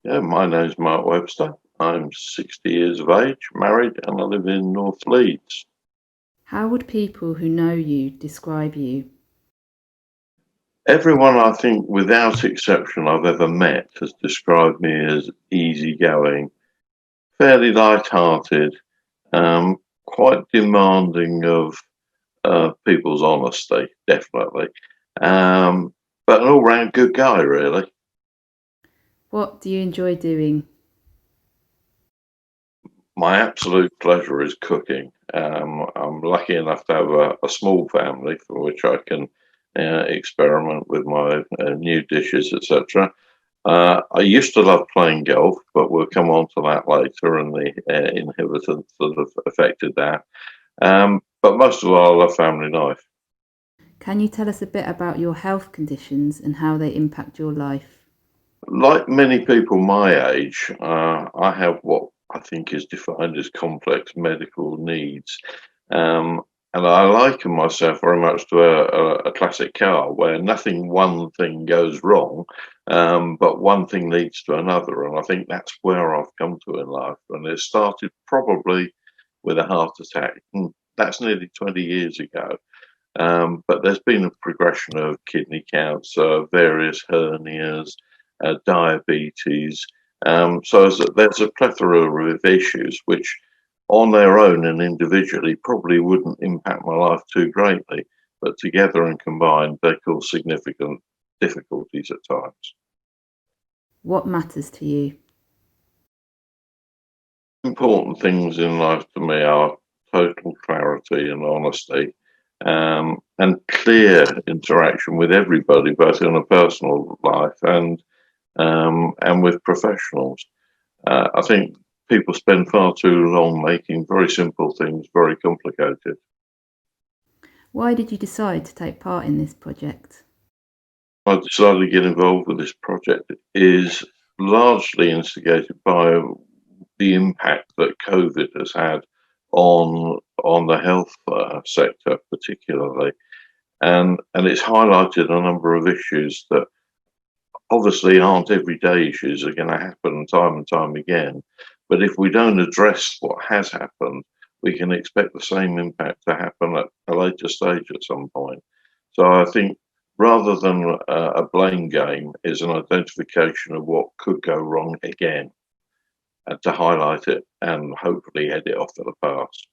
Yeah, my name's Mark Webster. I'm 60 years of age, married, and I live in North Leeds. How would people who know you describe you? Everyone I think, without exception, I've ever met has described me as easygoing, fairly light-hearted, quite demanding of people's honesty, definitely, um, but an all-round good guy, really. What do you enjoy doing? My absolute pleasure is cooking. I'm lucky enough to have a small family for which I can experiment with my new dishes, etc. I used to love playing golf, but we'll come on to that later, and the inheritance sort of affected that. But most of all, I love family life. Can you tell us a bit about your health conditions and how they impact your life? Like many people my age, I have what I think is defined as complex medical needs. Um, and I liken myself very much to a classic car where nothing, one thing goes wrong, but one thing leads to another. And I think that's where I've come to in life. And it started probably with a heart attack. That's nearly 20 years ago. But there's been a progression of kidney cancer, various hernias, diabetes. So there's a plethora of issues which, on their own and individually, probably wouldn't impact my life too greatly, but together and combined, they cause significant difficulties at times. What matters to you? Important things in life to me are total clarity and honesty, and clear interaction with everybody, both in a personal life and with professionals. I think people spend far too long making very simple things very complicated. Why did you decide to take part in this project? I decided to get involved with this project is largely instigated by the impact that COVID has had on the health sector, particularly, and it's highlighted a number of issues that obviously aren't everyday issues, are going to happen time and time again. But if we don't address what has happened, we can expect the same impact to happen at a later stage at some point. So I think rather than a blame game, is an identification of what could go wrong again, and to highlight it and hopefully head it off to the past.